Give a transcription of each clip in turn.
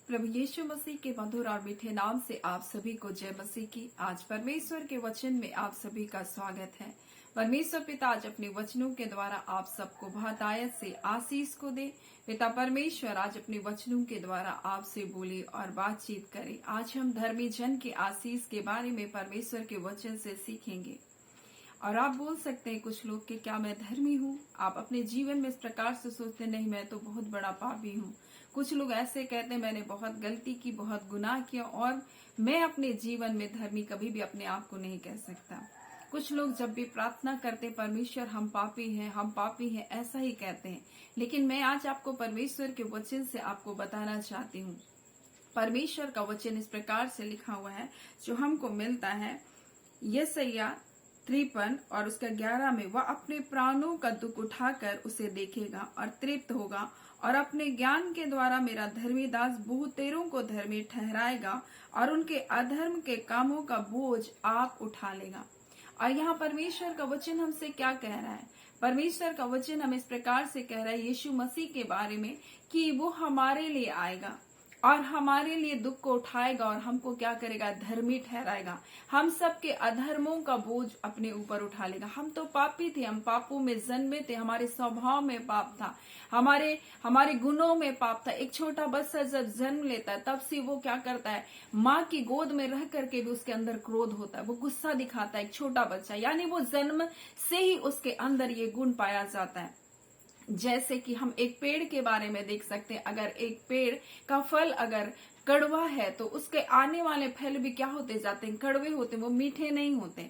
प्रभु यीशु मसीह के मधुर और मीठे नाम से आप सभी को जय मसीह की। आज परमेश्वर के वचन में आप सभी का स्वागत है। परमेश्वर पिता आज अपने वचनों के द्वारा आप सबको बहुतायत से आशीष को दे। पिता परमेश्वर आज अपने वचनों के द्वारा आपसे बोले और बातचीत करे। आज हम धर्मी जन के आशीष के बारे में परमेश्वर के वचन से सीखेंगे। और आप बोल सकते हैं कुछ लोग कि क्या मैं धर्मी हूँ? आप अपने जीवन में इस प्रकार से सोचते नहीं, मैं तो बहुत बड़ा पापी हूँ। कुछ लोग ऐसे कहते हैं मैंने बहुत गलती की, बहुत गुनाह किया और मैं अपने जीवन में धर्मी कभी भी अपने आप को नहीं कह सकता। कुछ लोग जब भी प्रार्थना करते परमेश्वर हम पापी हैं, ऐसा ही कहते हैं। लेकिन मैं आज आपको परमेश्वर के वचन से आपको बताना चाहती हूँ। परमेश्वर का वचन इस प्रकार से लिखा हुआ है जो हमको मिलता है यशायाह 53 और उसका 11 में, वह अपने प्राणों का दुख उठाकर उसे देखेगा और तृप्त होगा और अपने ज्ञान के द्वारा मेरा धर्मी दास बहुतेरों को धर्मी ठहराएगा और उनके अधर्म के कामों का बोझ आप उठा लेगा। और यहाँ परमेश्वर का वचन हमसे क्या कह रहा है? परमेश्वर का वचन हमें इस प्रकार से कह रहा है यीशु मसीह के बारे में कि वो हमारे लिए आएगा और हमारे लिए दुख को उठाएगा और हमको क्या करेगा? धर्मी ठहराएगा। हम सबके अधर्मों का बोझ अपने ऊपर उठा लेगा। हम तो पापी थे, हम पापों में जन्मे थे, हमारे स्वभाव में पाप था, हमारे गुनों में पाप था। एक छोटा बच्चा जब जन्म लेता है तब से वो क्या करता है? माँ की गोद में रह करके भी उसके अंदर क्रोध होता है, वो गुस्सा दिखाता है। एक छोटा बच्चा यानी वो जन्म से ही उसके अंदर ये गुण पाया जाता है। जैसे कि हम एक पेड़ के बारे में देख सकते हैं, अगर एक पेड़ का फल अगर कड़वा है तो उसके आने वाले फल भी क्या होते जाते हैं? कड़वे होते हैं, वो मीठे नहीं होते।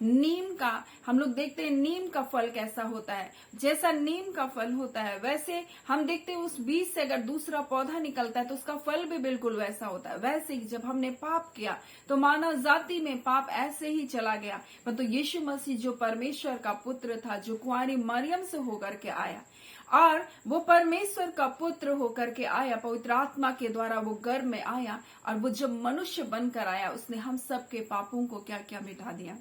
नीम का हम लोग देखते हैं नीम का फल कैसा होता है। जैसा नीम का फल होता है वैसे हम देखते हैं उस बीज से अगर दूसरा पौधा निकलता है तो उसका फल भी बिल्कुल वैसा होता है। वैसे ही जब हमने पाप किया तो मानव जाति में पाप ऐसे ही चला गया। परंतु यीशु मसीह जो परमेश्वर का पुत्र था, जो कुंवारी मरियम से होकर के आया और वो परमेश्वर का पुत्र होकर के आया, पवित्र आत्मा के द्वारा वो गर्भ में आया और वो जब मनुष्य बनकर आया उसने हम सबके पापों को क्या क्या मिटा दिया।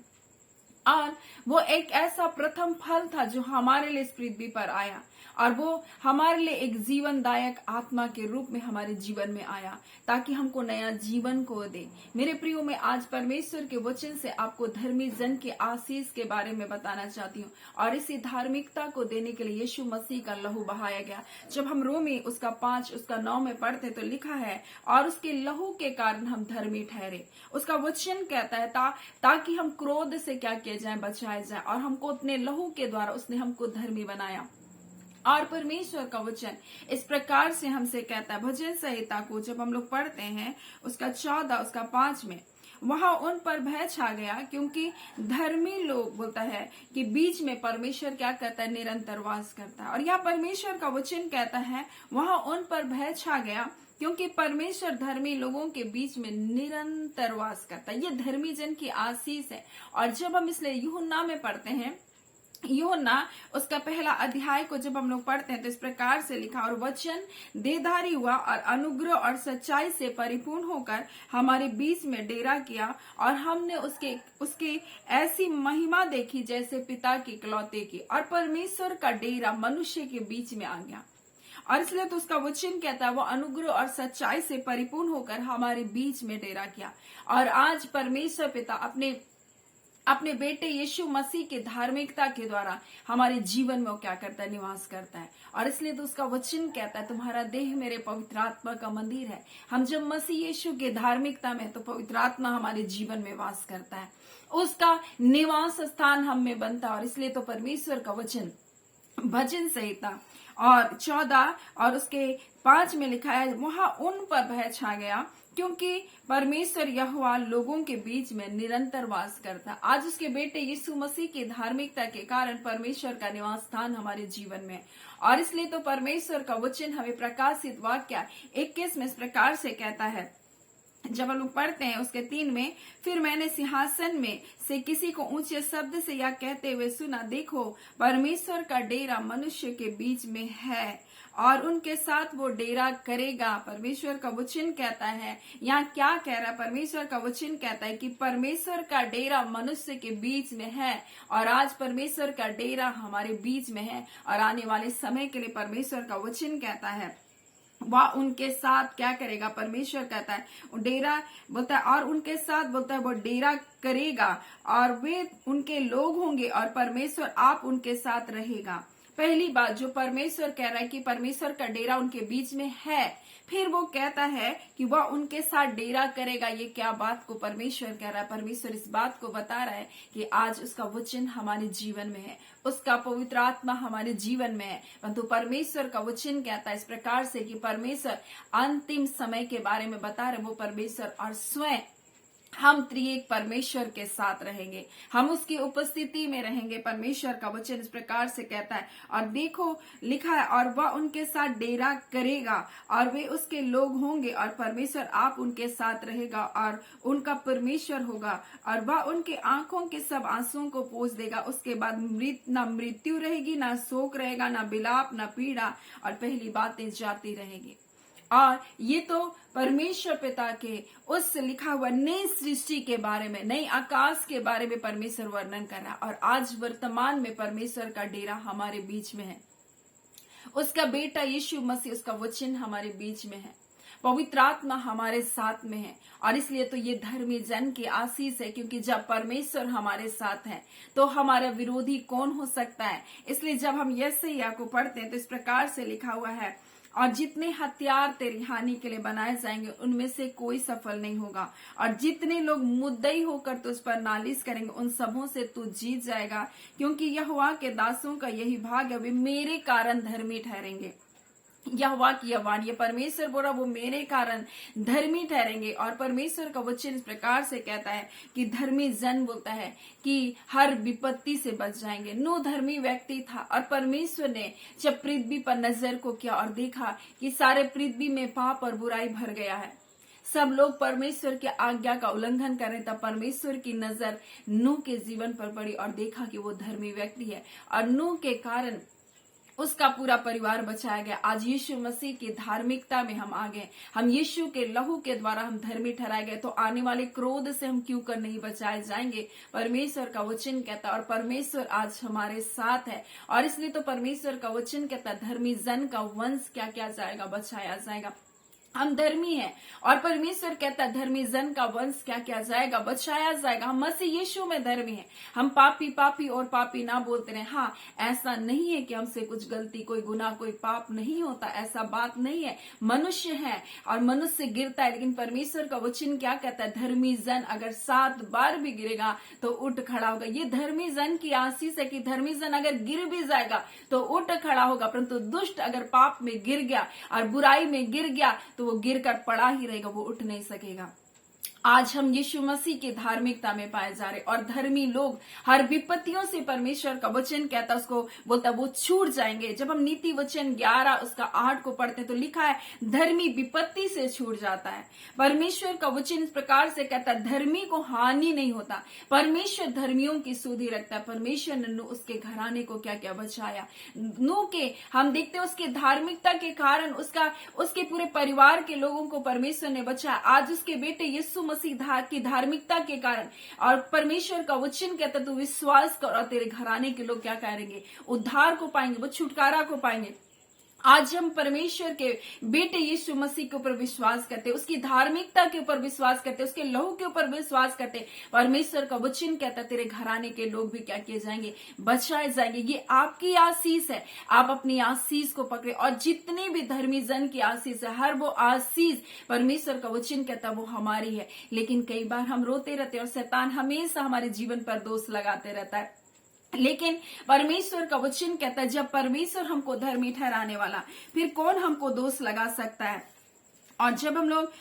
और वो एक ऐसा प्रथम फल था जो हमारे लिए इस पृथ्वी पर आया और वो हमारे लिए एक जीवनदायक आत्मा के रूप में हमारे जीवन में आया ताकि हमको नया जीवन को दे। मेरे प्रियो, मैं आज परमेश्वर के वचन से आपको धर्मी जन के आशीष के बारे में बताना चाहती हूँ और इसी धार्मिकता को देने के लिए यीशु मसीह का लहू बहाया गया। जब हम रोमी उसका 5 उसका 9 में पढ़ते तो लिखा है और उसके लहू के कारण हम धर्मी ठहरे। उसका वचन कहता है ताकि हम क्रोध से क्या किया जाए? बचाए जाए। और हमको अपने लहू के द्वारा उसने हमको धर्मी बनाया। और परमेश्वर का वचन इस प्रकार से हमसे कहता है, भजन संहिता को जब हम लोग पढ़ते हैं उसका 14 उसका 5 में, वहां उन पर भय छा गया क्योंकि धर्मी लोग बोलता है कि बीच में परमेश्वर क्या करता है? निरंतर वास करता है। और यहाँ परमेश्वर का वचन कहता है वहां उन पर भय छा गया क्योंकि परमेश्वर धर्मी लोगों के बीच में निरंतर वास करता है। ये धर्मी जन की आशीष है। और जब हम इसलिए यूहन्ना में पढ़ते हैं, यूहन्ना उसका पहला अध्याय को जब हम लोग पढ़ते हैं तो इस प्रकार से लिखा, और वचन देहधारी हुआ और अनुग्रह और सच्चाई से परिपूर्ण होकर हमारे बीच में डेरा किया और हमने उसकी ऐसी महिमा देखी जैसे पिता की इकलौते की। और परमेश्वर का डेरा मनुष्य के बीच में आ गया। और इसलिए तो उसका वचन कहता है वो अनुग्रह और सच्चाई से परिपूर्ण होकर हमारे बीच में डेरा किया। और आज परमेश्वर पिता अपने बेटे यीशु मसीह के धार्मिकता के द्वारा हमारे जीवन में वो क्या करता है? निवास करता है। और इसलिए तो उसका वचन कहता है तुम्हारा देह मेरे पवित्र आत्मा का मंदिर है। हम जब मसीह यीशु के धार्मिकता में तो पवित्र आत्मा हमारे जीवन में वास करता है, उसका निवास स्थान हम में बनता है। और इसलिए तो परमेश्वर का वचन भजन संहिता और 14 और उसके 5 में लिखा है वहां उन पर भय छा गया क्योंकि परमेश्वर यहोवा लोगों के बीच में निरंतर वास करता। आज उसके बेटे यीशु मसीह की धार्मिकता के कारण परमेश्वर का निवास स्थान हमारे जीवन में। और इसलिए तो परमेश्वर का वचन हमें प्रकाशित वाक्य 21 में इस प्रकार से कहता है, जब हम लोग पढ़ते हैं उसके 3 में, फिर मैंने सिंहासन में से किसी को ऊंचे शब्द से यह कहते हुए सुना, देखो परमेश्वर का डेरा मनुष्य के बीच में है और उनके साथ वो डेरा करेगा। परमेश्वर का वचन कहता है, यहाँ क्या कह रहा है? परमेश्वर का वचन कहता है कि परमेश्वर का डेरा मनुष्य के बीच में है और आज परमेश्वर का डेरा हमारे बीच में है। और आने वाले समय के लिए परमेश्वर का वचन कहता है वह उनके साथ क्या करेगा, परमेश्वर कहता है डेरा बोलता है, और उनके साथ बोलता है वो डेरा करेगा और वे उनके लोग होंगे और परमेश्वर आप उनके साथ रहेगा। पहली बात जो परमेश्वर कह रहा है कि परमेश्वर का डेरा उनके बीच में है, फिर वो कहता है कि वह उनके साथ डेरा करेगा। ये क्या बात को परमेश्वर कह रहा है? परमेश्वर इस बात को बता रहा है कि आज उसका वचन हमारे जीवन में है, उसका पवित्र आत्मा हमारे जीवन में है। परंतु परमेश्वर का वचन कहता है इस प्रकार से कि परमेश्वर अंतिम समय के बारे में बता रहे, वो परमेश्वर और स्वयं हम त्रिएक परमेश्वर के साथ रहेंगे, हम उसकी उपस्थिति में रहेंगे। परमेश्वर का वचन इस प्रकार से कहता है, और देखो लिखा है, और वह उनके साथ डेरा करेगा और वे उसके लोग होंगे और परमेश्वर आप उनके साथ रहेगा और उनका परमेश्वर होगा, और वह उनके आंखों के सब आंसुओं को पोंछ देगा। उसके बाद ना मृत्यु रहेगी, ना शोक रहेगा, ना बिलाप, ना पीड़ा, और पहली बातें जाती रहेगी। और ये तो परमेश्वर पिता के उस लिखा हुआ नई सृष्टि के बारे में, नई आकाश के बारे में परमेश्वर वर्णन कर रहा है। और आज वर्तमान में परमेश्वर का डेरा हमारे बीच में है, उसका बेटा यीशु मसीह, उसका वचन हमारे बीच में है, पवित्र आत्मा हमारे साथ में है। और इसलिए तो ये धर्मी जन की आशीष है, क्योंकि जब परमेश्वर हमारे साथ है तो हमारा विरोधी कौन हो सकता है। इसलिए जब हम यशायाह को पढ़ते हैं तो इस प्रकार से लिखा हुआ है, और जितने हथियार तेरी हानि के लिए बनाए जाएंगे उनमें से कोई सफल नहीं होगा, और जितने लोग मुद्दई होकर तुझ पर नालिश करेंगे उन सबों से तू जीत जाएगा, क्योंकि यहोवा के दासों का यही भाग है, वे मेरे कारण धर्मी ठहरेंगे। यहोवा की आवाज, ये परमेश्वर बोला वो मेरे कारण धर्मी ठहरेंगे। और परमेश्वर का वचन इस प्रकार से कहता है कि धर्मी जन बोलता है कि हर विपत्ति से बच जाएंगे। नूह धर्मी व्यक्ति था, और परमेश्वर ने जब पृथ्वी पर नजर को किया और देखा कि सारे पृथ्वी में पाप और बुराई भर गया है, सब लोग परमेश्वर की आज्ञा का उल्लंघन कर रहे, तब परमेश्वर की नजर नूह के जीवन पर पड़ी और देखा कि वो धर्मी व्यक्ति है, और नूह के कारण उसका पूरा परिवार बचाया गया। आज यीशु मसीह की धार्मिकता में हम आ गए, हम यीशु के लहू के द्वारा हम धर्मी ठहराए गए, तो आने वाले क्रोध से हम क्यों कर नहीं बचाए जाएंगे। परमेश्वर का वचन कहता है, और परमेश्वर आज हमारे साथ है, और इसलिए तो परमेश्वर का वचन कहता है धर्मी जन का वंश क्या क्या जाएगा, बचाया जाएगा। हम धर्मी हैं, और परमेश्वर कहता है धर्मी जन का वंश क्या क्या जाएगा, बचाया जाएगा। हम मसीह यीशु में धर्मी हैं, हम पापी और पापी ना बोलते रहे। हाँ, ऐसा नहीं है कि हमसे कुछ गलती, कोई गुनाह, कोई पाप नहीं होता, ऐसा बात नहीं है। मनुष्य है और मनुष्य गिरता है, लेकिन परमेश्वर का वचन क्या कहता है, धर्मी जन अगर 7 बार भी गिरेगा तो उठ खड़ा होगा। ये धर्मी जन की आशीष है कि धर्मी जन अगर गिर भी जाएगा तो उठ खड़ा होगा, परंतु दुष्ट अगर पाप में गिर गया और बुराई में गिर गया तो वो गिरकर पड़ा ही रहेगा, वो उठ नहीं सकेगा। आज हम यीशु मसीह की धार्मिकता में पाए जा रहे, और धर्मी लोग हर विपत्तियों से परमेश्वर का वचन कहता है उसको बोलता वो छूट जाएंगे। जब हम नीति वचन 11 उसका 8 को पढ़ते हैं तो लिखा है धर्मी विपत्ति से छूट जाता है। परमेश्वर का वचन इस प्रकार से कहता है धर्मी को हानि नहीं होता, परमेश्वर धर्मियों की सुधि रखता है। परमेश्वर ने नूह उसके घराने को क्या क्या बचाया। नूह के हम देखते हैं उसके धार्मिकता के कारण उसके पूरे परिवार के लोगों को परमेश्वर ने बचाया। आज उसके बेटे यीशु मसीह की धार्मिकता के कारण, और परमेश्वर का वचन कहता तू विश्वास कर और तेरे घराने के लोग क्या करेंगे, उद्धार को पाएंगे, वो छुटकारा को पाएंगे। आज हम परमेश्वर के बेटे यीशु मसीह के ऊपर विश्वास करते, उसकी धार्मिकता के ऊपर विश्वास करते, उसके लहू के ऊपर विश्वास करते। परमेश्वर का वचन कहता तेरे घराने के लोग भी क्या किए जाएंगे, बचाए जाएंगे। ये आपकी आशीष है, आप अपनी आशीष को पकड़े। और जितने भी धर्मी जन की आशीष है, हर वो आशीष परमेश्वर का वचन कहता वो हमारी है। लेकिन कई बार हम रोते रहते और शैतान हमेशा हमारे जीवन पर दोष लगाते रहता है। लेकिन परमेश्वर का वचन कहता है जब परमेश्वर हमको धर्मी ठहराने वाला, फिर कौन हमको दोष लगा सकता है। और जब हम लोग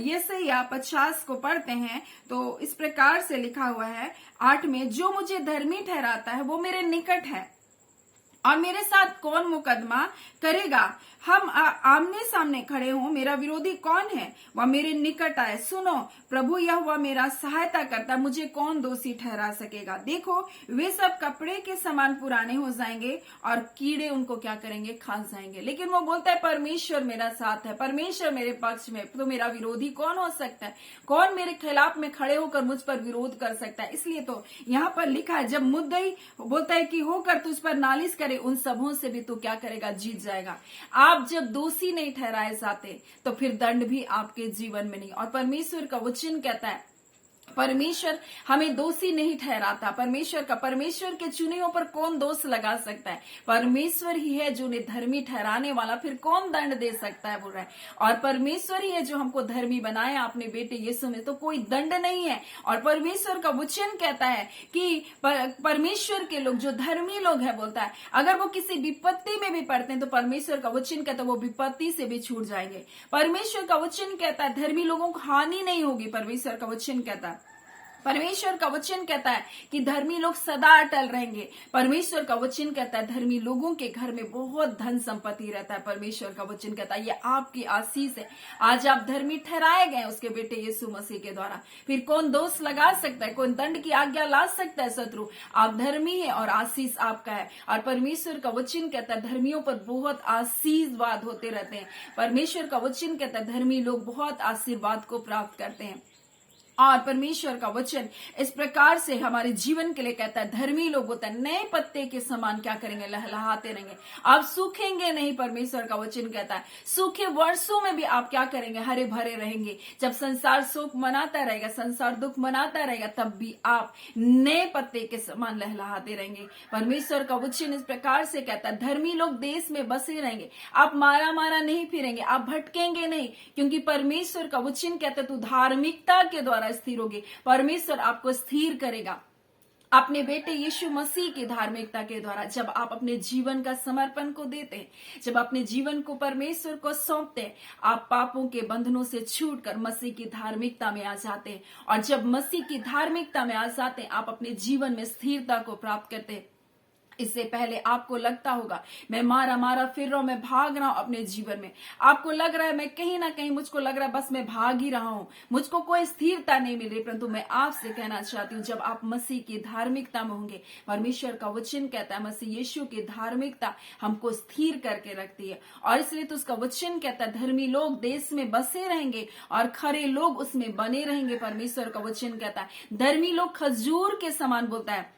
यशायाह 50 को पढ़ते हैं तो इस प्रकार से लिखा हुआ है 8 में, जो मुझे धर्मी ठहराता है वो मेरे निकट है और मेरे साथ कौन मुकदमा करेगा। हम आमने सामने खड़े हों, मेरा विरोधी कौन है, वह मेरे निकट आए। सुनो, प्रभु यहोवा मेरा सहायता करता, मुझे कौन दोषी ठहरा सकेगा। देखो वे सब कपड़े के समान पुराने हो जाएंगे और कीड़े उनको क्या करेंगे, खा जाएंगे। लेकिन वो बोलता है परमेश्वर मेरा साथ है, परमेश्वर मेरे पक्ष में, तो मेरा विरोधी कौन हो सकता है, कौन मेरे खिलाफ में खड़े होकर मुझ पर विरोध कर सकता है। इसलिए तो यहाँ पर लिखा है जब मुद्दई बोलता है कि होकर तुझ पर नालिश करे, उन सबों से भी तू क्या करेगा, जीत जाएगा। आप आप जब दोषी नहीं ठहराए जाते तो फिर दंड भी आपके जीवन में नहीं। और परमेश्वर का वचन कहता है परमेश्वर हमें दोषी नहीं ठहराता। परमेश्वर के चुने पर कौन दोष लगा सकता है? परमेश्वर ही है जो उन्हें धर्मी ठहराने वाला, फिर कौन दंड दे सकता है? बोल रहा है। और परमेश्वर ही है जो हमको धर्मी बनाया अपने बेटे यीशु में, तो कोई दंड नहीं है। और परमेश्वर का वचन कहता है कि परमेश्वर के लोग जो धर्मी लोग हैं, बोलता है अगर वो किसी विपत्ति में भी पड़ते हैं तो परमेश्वर का वचन कहता है वो विपत्ति से भी छूट जाएंगे। परमेश्वर का वचन कहता है धर्मी लोगों को हानि नहीं होगी। परमेश्वर का वचन कहता है कि धर्मी लोग सदा अटल रहेंगे। परमेश्वर का वचन कहता है धर्मी लोगों के घर में बहुत धन संपत्ति रहता है। परमेश्वर का वचन कहता है ये आपकी आशीष है। आज आप धर्मी ठहराए गए उसके बेटे यीशु मसीह के द्वारा, फिर कौन दोष लगा सकता है? कौन दंड की आज्ञा ला सकता है? शत्रु, आप धर्मी है और आशीष आपका है। और परमेश्वर का वचन कहता है धर्मियों पर बहुत आशीर्वाद होते रहते हैं। परमेश्वर का वचन कहता है धर्मी लोग बहुत आशीर्वाद को प्राप्त करते हैं। और परमेश्वर का वचन इस प्रकार से हमारे जीवन के लिए कहता है धर्मी लोग होता है नए पत्ते के समान क्या करेंगे? लहलहाते रहेंगे, आप सूखेंगे नहीं। परमेश्वर का वचन कहता है सूखे वर्षों में भी आप क्या करेंगे? हरे भरे रहेंगे। जब संसार शोक मनाता रहेगा, संसार दुख मनाता रहेगा, तब भी आप नए पत्ते के समान लहलहाते रहेंगे। परमेश्वर का वचन इस प्रकार से कहता है धर्मी लोग देश में बसे रहेंगे, आप मारा मारा नहीं फिरेंगे, आप भटकेंगे नहीं, क्योंकि परमेश्वर का वचन कहता है तू धार्मिकता के द्वारा स्थिर होगी। परमेश्वर आपको स्थिर करेगा अपने बेटे यीशु मसीह की धार्मिकता के द्वारा। जब आप अपने जीवन का समर्पण को देते हैं, जब अपने जीवन को परमेश्वर को सौंपते हैं, आप पापों के बंधनों से छूटकर मसीह की धार्मिकता में आ जाते हैं। और जब मसीह की धार्मिकता में आ जाते हैं, आप अपने जीवन में स्थिरता को प्राप्त करते हैं। इससे पहले आपको लगता होगा मैं मारा मारा फिर रहा हूं, मैं भाग रहा हूं अपने जीवन में। आपको लग रहा है मैं कहीं ना कहीं, मुझको लग रहा है बस मैं भाग ही रहा हूं, मुझको कोई स्थिरता नहीं मिल रही। परंतु मैं आपसे कहना चाहती हूँ जब आप मसीह की धार्मिकता में होंगे, परमेश्वर का वचन कहता है मसीह यीशु की धार्मिकता हमको स्थिर करके रखती है। और इसलिए तो उसका वचन कहता है धर्मी लोग देश में बसे रहेंगे और खरे लोग उसमें बने रहेंगे। परमेश्वर का वचन कहता है धर्मी लोग खजूर के समान, बोलता है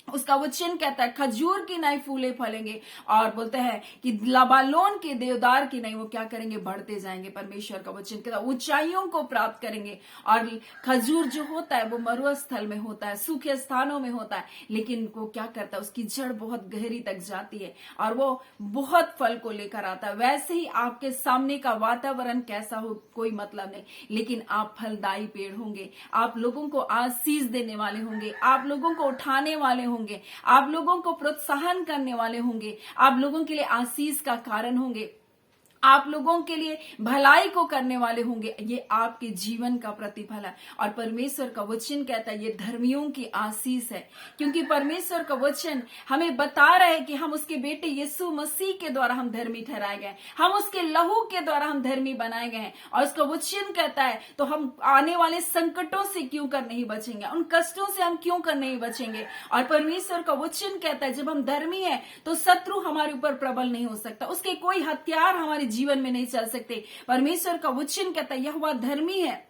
उसका वचन कहता है खजूर की नई फूले फलेंगे। और बोलते हैं कि लबालोन के देवदार की नई वो क्या करेंगे? बढ़ते जाएंगे। परमेश्वर का वचन कहता है ऊंचाइयों को प्राप्त करेंगे। और खजूर जो होता है वो मरुस्थल में होता है, सूखे स्थानों में होता है, लेकिन वो क्या करता है उसकी जड़ बहुत गहरी तक जाती है और वो बहुत फल को लेकर आता है। वैसे ही आपके सामने का वातावरण कैसा हो कोई मतलब नहीं, लेकिन आप फलदायी पेड़ होंगे, आप लोगों को आशीष देने वाले होंगे, आप लोगों को उठाने वाले होंगे, आप लोगों को प्रोत्साहन करने वाले होंगे, आप लोगों के लिए आशीष का कारण होंगे, आप लोगों के लिए भलाई को करने वाले होंगे। ये आपके जीवन का प्रतिफल है। और परमेश्वर का वचन कहता है ये धर्मियों की आशीष है, क्योंकि परमेश्वर का वचन हमें बता रहा है कि हम उसके बेटे यीशु मसीह के द्वारा हम धर्मी ठहराए गए, हम उसके लहू के द्वारा हम धर्मी बनाए गए हैं। और उसका वचन कहता है तो हम आने वाले संकटों से क्यों कर नहीं बचेंगे, उन कष्टों से हम क्यों कर नहीं बचेंगे। और परमेश्वर का वचन कहता है जब हम धर्मी हैं तो शत्रु हमारे ऊपर प्रबल नहीं हो सकता, उसके कोई हथियार हमारे जीवन में नहीं चल सकते। परमेश्वर का वचन कहता है यहोवा धर्मी है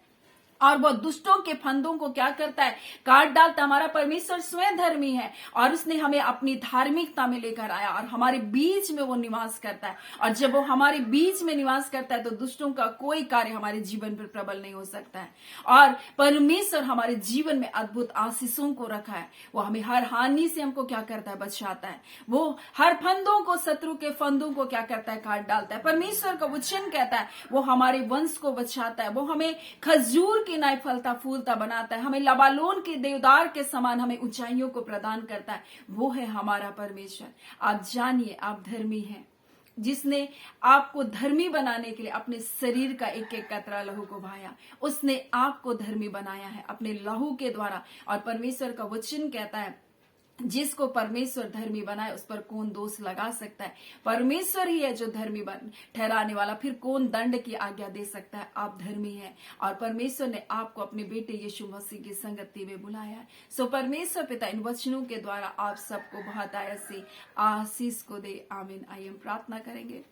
और वो दुष्टों के फंदों को क्या करता है? काट डालता। हमारा परमेश्वर स्वयं धर्मी है और उसने हमें अपनी धार्मिकता में लेकर आया और हमारे बीच में वो निवास करता है। और जब वो हमारे बीच में निवास करता है तो दुष्टों का कोई कार्य हमारे जीवन पर प्रबल नहीं हो सकता है। और परमेश्वर हमारे जीवन में अद्भुत आशीषों को रखा है। वो हमें हर हानि से हमको क्या करता है? बचाता है। वो हर फंदों को, शत्रु के फंदों को क्या करता है? काट डालता है। परमेश्वर का वचन कहता है वो हमारे वंश को बचाता है, वो हमें खजूर की नई फलता फूलता बनाता है, हमें लबालोन के देवदार के समान हमें ऊंचाइयों को प्रदान करता है। वो है हमारा परमेश्वर। आप जानिए आप धर्मी हैं, जिसने आपको धर्मी बनाने के लिए अपने शरीर का एक एक कतरा लहू को बहाया, उसने आपको धर्मी बनाया है अपने लहू के द्वारा। और परमेश्वर का वचन कहता है जिसको परमेश्वर धर्मी बनाए उस पर कौन दोष लगा सकता है? परमेश्वर ही है जो धर्मी ठहराने वाला, फिर कौन दंड की आज्ञा दे सकता है? आप धर्मी हैं और परमेश्वर ने आपको अपने बेटे यीशु मसीह की संगति में बुलाया है। सो परमेश्वर पिता इन वचनों के द्वारा आप सबको बहुत आयत से आशीष को दे। आमीन। आइए हम प्रार्थना करेंगे।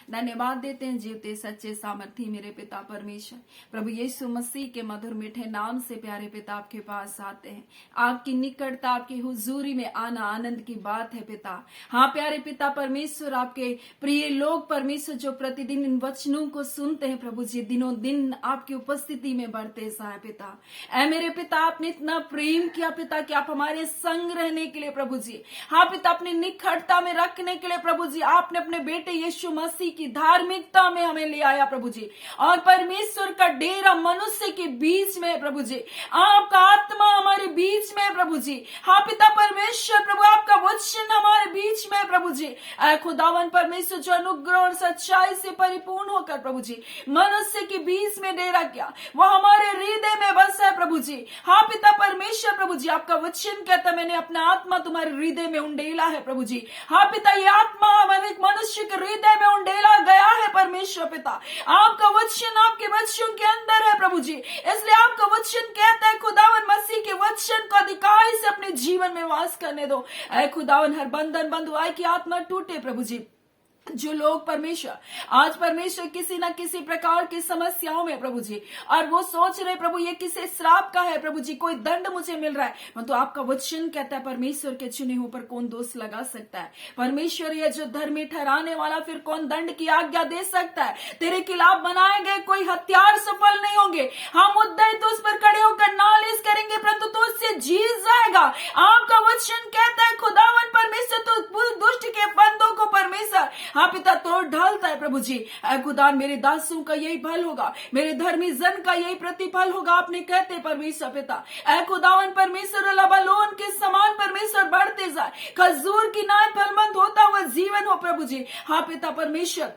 धन्यवाद देते हैं जीवते सच्चे सामर्थी मेरे पिता परमेश्वर। प्रभु यीशु मसीह के मधुर मीठे नाम से प्यारे पिता आपके पास आते हैं। आपकी निकटता, आपकी हुजूरी में आना आनंद की बात है पिता। हाँ प्यारे पिता परमेश्वर, आपके प्रिय लोग परमेश्वर जो प्रतिदिन इन वचनों को सुनते हैं प्रभु जी, दिनों दिन आपकी उपस्थिति में बढ़ते जाए पिता। ऐ मेरे पिता, आपने इतना प्रेम किया पिता कि आप हमारे संग रहने के लिए प्रभु जी, हाँ पिता, अपनी निकटता में रखने के लिए प्रभु जी आपने अपने बेटे यीशु मसीह की धार्मिकता में हमें ले आया प्रभु जी। और परमेश्वर का डेरा मनुष्य के बीच में है प्रभु जी, आपका आत्मा हमारे बीच में है प्रभु जी। हाँ पिता परमेश्वर, प्रभु आपका वचन हमारे बीच में है प्रभु जी। ऐ खुदावन परमेश्वर जो अनुग्रह और सच्चाई से परिपूर्ण होकर प्रभु जी मनुष्य के बीच में डेरा किया, वो हमारे हृदय में बसा है प्रभु जी। हाँ पिता परमेश्वर प्रभु जी, आपका वचन कहता है मैंने अपना आत्मा तुम्हारे हृदय में उंडेला है प्रभु जी। हाँ पिता, ये आत्मा एक मनुष्य के हृदय में उंडेला गया है परमेश्वर पिता। आपका वचन आपके बच्चों के अंदर है प्रभु जी, इसलिए आपका वचन कहता है खुदावन मसीह के वचन को अधिकार से अपने जीवन में वास करने दो। ऐ खुदावन हर बंधन बंद हुआ की आत्मा टूटे प्रभु जी। जो लोग परमेश्वर आज परमेश्वर किसी ना किसी प्रकार की समस्याओं में प्रभु जी, और वो सोच रहे प्रभु ये किसी श्राप का है प्रभु जी, कोई दंड मुझे मिल रहा है, तो आपका वचन कहता है परमेश्वर के चुने हुए पर कौन दोष लगा सकता है। परमेश्वर ये जो धर्मी ठहराने वाला फिर कौन दंड की आज्ञा दे सकता है। तेरे खिलाफ बनाए गए कोई हथियार सफल नहीं होंगे। हम मुद्दे तो उस पर खड़े होकर नालिश करेंगे परंतु तो उससे जीत जाएगा। आपका वचन कहता है खुदावन परमेश्वर तो दुष्ट के बंदों को परमेश्वर हाँ पिता तोड़ ढालता है प्रभु जी। ऐ खुदा, मेरे दासों का यही फल होगा, मेरे धर्मी जन का यही प्रतिफल होगा। आपने कहते परमेश्वर पिता, ऐ खुदावन परमेश्वर लबालोन के समान परमेश्वर बढ़ते जाए, खजूर की नाय फलमंद होता हुआ जीवन हो प्रभु जी। हाँ पिता परमेश्वर,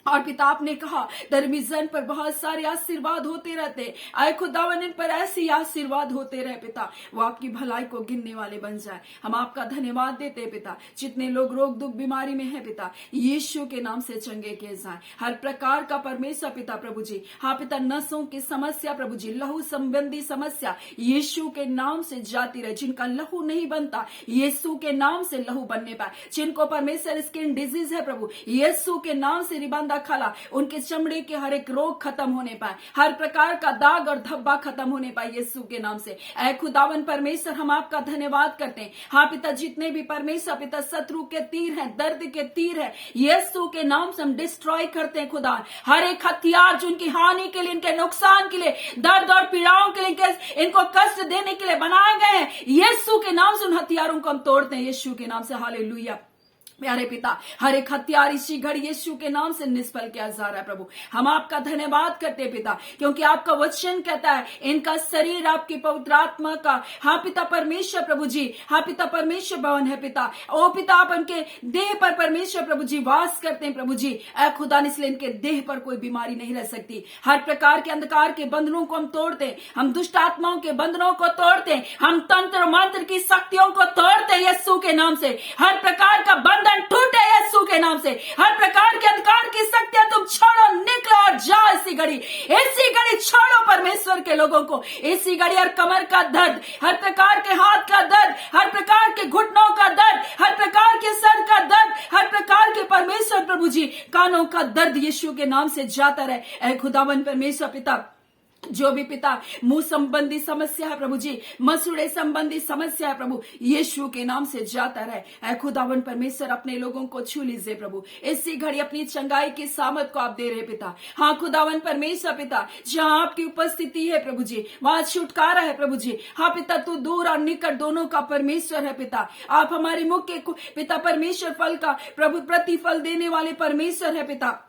और पिता आपने कहा धर्मी जन पर बहुत सारे आशीर्वाद होते रहते, आए खुदावन इन पर ऐसे आशीर्वाद होते रहे पिता, वो आपकी भलाई को गिनने वाले बन जाए। हम आपका धन्यवाद देते हैं पिता। जितने लोग रोग दुख बीमारी में है पिता, यीशु के नाम से चंगे किए जाए। हर प्रकार का परमेश्वर पिता प्रभु जी, हाँ पिता, नसों की समस्या प्रभु जी, लहू संबंधी समस्या यीशु के नाम से जाती रहे। जिनका लहू नहीं बनता यीशु के नाम से लहू बनने पाए। जिनको परमेश्वर स्किन डिजीज है प्रभु, यीशु के नाम से रिबंधा खला, उनके चमड़े के हर एक रोग खत्म होने पाए, हर प्रकार का दाग और धब्बा खत्म होने पाए यीशु के नाम से। ऐ खुदावन परमेश्वर, हम आपका धन्यवाद करते हैं। हाँ पिता, जितने भी परमेश्वर पिता शत्रु के तीर हैं, दर्द के तीर है, यीशु के नाम से हम डिस्ट्रॉय करते हैं खुदा। हर एक हथियार जो इनकी हानि के लिए, इनके नुकसान के लिए, दर्द और पीड़ाओं के लिए, इनको कष्ट देने के लिए बनाए गए हैं, यीशु के नाम से उन हथियारों को हम तोड़ते हैं यीशु के नाम से। हालेलुया। प्यारे पिता, हर एक हथियार इसी घड़ी यीशु के नाम से निष्फल किया जा रहा है प्रभु। हम आपका धन्यवाद करते हैं पिता, क्योंकि आपका वचन कहता है इनका शरीर आपकी पवित्र आत्मा का हाँ पिता परमेश्वर प्रभु जी, हाँ पिता परमेश्वर भवन है पिता। ओ पिता, आप इनके देह पर परमेश्वर प्रभु जी वास करते हैं प्रभु जी। ऐ खुदा, इसलिए इनके देह पर कोई बीमारी नहीं रह सकती। हर प्रकार के अंधकार के बंधनों को हम तोड़ते हैं, हम दुष्ट आत्माओं के बंधनों को तोड़ते हैं, हम तंत्र मंत्र की शक्तियों को तोड़ते हैं यीशु के नाम से। हर प्रकार का बंधन टूटे यीशु के नाम से। हर प्रकार के अंधकार की शक्तियां तुम छोड़ो, निकलो और जाओ इसी घड़ी छोड़ो परमेश्वर के लोगों को। इसी घड़ी हर कमर का दर्द, हर प्रकार के हाथ का दर्द, हर प्रकार के घुटनों का दर्द, हर प्रकार के सर का दर्द, हर प्रकार के परमेश्वर प्रभु जी कानों का दर्द यीशु के नाम से जाता रहे। ऐ खुदावन परमेश्वर पिता, जो भी पिता मुंह संबंधी समस्या है प्रभु जी, मसूड़े संबंधी समस्या है प्रभु, यीशु के नाम से जाता रहे। ऐ खुदावन परमेश्वर, अपने लोगों को छू लीजिए प्रभु। इसी घड़ी अपनी चंगाई की सामर्थ को आप दे रहे पिता। हाँ खुदावन परमेश्वर पिता, जहाँ आपकी उपस्थिति है प्रभु जी, वहां छुटकारा है प्रभु जी। हाँ पिता, तू दूर और निकट दोनों का परमेश्वर है पिता। आप हमारे मुख के पिता परमेश्वर फल का प्रभु प्रतिफल देने वाले परमेश्वर है पिता।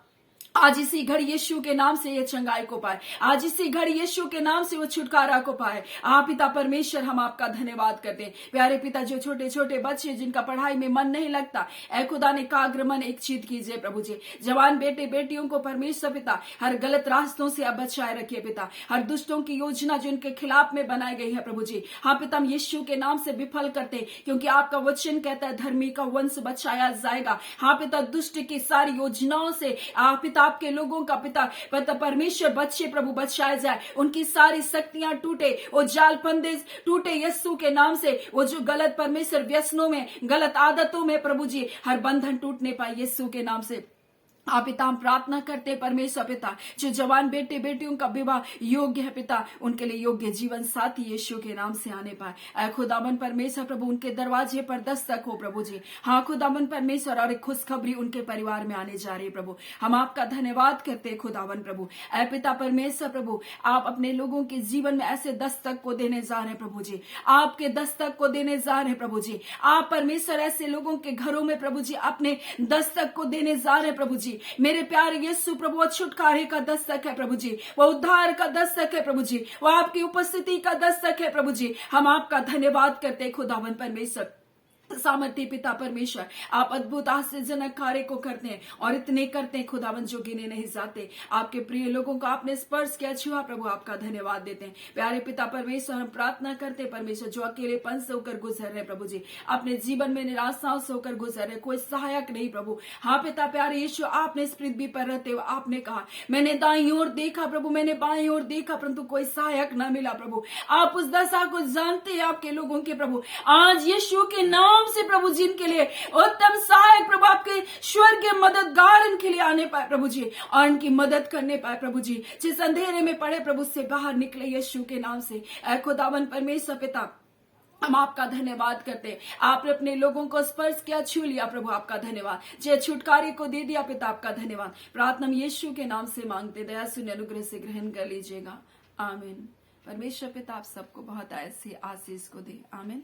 आज इसी घड़ी यीशु के नाम से ये चंगाई को पाए, आज इसी घड़ी यीशु के नाम से वो छुटकारा को पाए। आप पिता परमेश्वर, हम आपका धन्यवाद करते हैं। प्यारे पिता, जो छोटे छोटे बच्चे जिनका पढ़ाई में मन नहीं लगता, ऐ खुदा ने एकाग्र मन एक चीज कीजिए प्रभु जी। जवान बेटे बेटियों को परमेश्वर पिता हर गलत रास्तों से आप बचाए रखिए पिता। हर दुष्टों की योजना जो इनके खिलाफ में बनाई गई है प्रभु जी, हाँ पिता, हम यीशु के नाम से विफल करते हैं, क्योंकि आपका वचन कहता है धर्मी का वंश बचाया जाएगा। हाँ पिता, दुष्ट की सारी योजनाओं से आप पिता आपके लोगों का पिता परमेश्वर बच्चे प्रभु बचाए जाए, उनकी सारी शक्तियां टूटे, वो जाल फंदे टूटे यीशु के नाम से। वो जो गलत परमेश्वर व्यसनों में, गलत आदतों में प्रभु जी हर बंधन टूटने पाए यीशु के नाम से। आप पिता हम प्रार्थना करते हैं परमेश्वर पिता, जो जवान बेटे बेटियों का विवाह योग्य है पिता, उनके लिए योग्य जीवन साथी यीशु के नाम से आने पाए। ऐ खुदावन परमेश्वर प्रभु, उनके दरवाजे पर दस्तक हो प्रभु जी। हाँ खुदावन परमेश्वर, और एक खुशखबरी उनके परिवार में आने जा रही है प्रभु। हम आपका धन्यवाद करते हैं खुदावन प्रभु। ऐ पिता परमेश्वर प्रभु, आप अपने लोगों के जीवन में ऐसे दस्तक को देने जा रहे हैं प्रभु जी, आपके दस्तक को देने जा रहे हैं प्रभु जी। आप परमेश्वर ऐसे लोगों के घरों में प्रभु जी अपने दस्तक को देने जा रहे हैं प्रभु जी। मेरे प्यारे यीशु प्रभु, वो छुटकारे का दस्तक है प्रभु जी, वो उद्धार का दस्तक है प्रभु जी, वो आपकी उपस्थिति का दस्तक है प्रभु जी। हम आपका धन्यवाद करते हैं खुदावन परमेश्वर। सामर्थ्य पिता परमेश्वर, आप अद्भुत आश्चर्यजनक कार्य को करते हैं और इतने करते हैं खुदावन जो गिने नहीं जाते। आपके प्रिय लोगों को आपने स्पर्श किया, छुआ प्रभु, आपका धन्यवाद देते हैं। प्यारे पिता परमेश्वर, हम प्रार्थना करते हैं परमेश्वर, जो अकेलेपन से होकर गुजर रहे प्रभु जी, अपने जीवन में निराशाओं से होकर गुजर रहे, कोई सहायक नहीं प्रभु। हाँ पिता प्यारे यीशु, आपने इस पृथ्वी पर रहते हुए आपने कहा, मैंने दाईं ओर देखा प्रभु, मैंने बाईं ओर देखा, परंतु कोई सहायक न मिला प्रभु। आप उस दशा को जानते हैं आपके लोगों के प्रभु। आज यीशु के नाम से प्रभु जी इनके लिए उत्तम सहायक प्रभु, आपके स्वर्ग के मददगार इनके लिए आने पाए प्रभु जी, और इनकी मदद करने पाए प्रभु जी। जिस अंधेरे में पड़े प्रभु से बाहर निकले यीशु के नाम से। ऐ खुदावन परमेश्वर पिता, हम आपका धन्यवाद करते हैं। आपने अपने लोगों को स्पर्श किया, छू लिया प्रभु, आपका धन्यवाद। जे छुटकारे को दे दिया पिता, आपका धन्यवाद। प्रार्थना यीशु के नाम से मांगते, दया सुन अनुग्रह से ग्रहण कर लीजिएगा। आमीन। परमेश्वर पिता आप सबको बहुत ऐसी आशीष को दे। आमीन।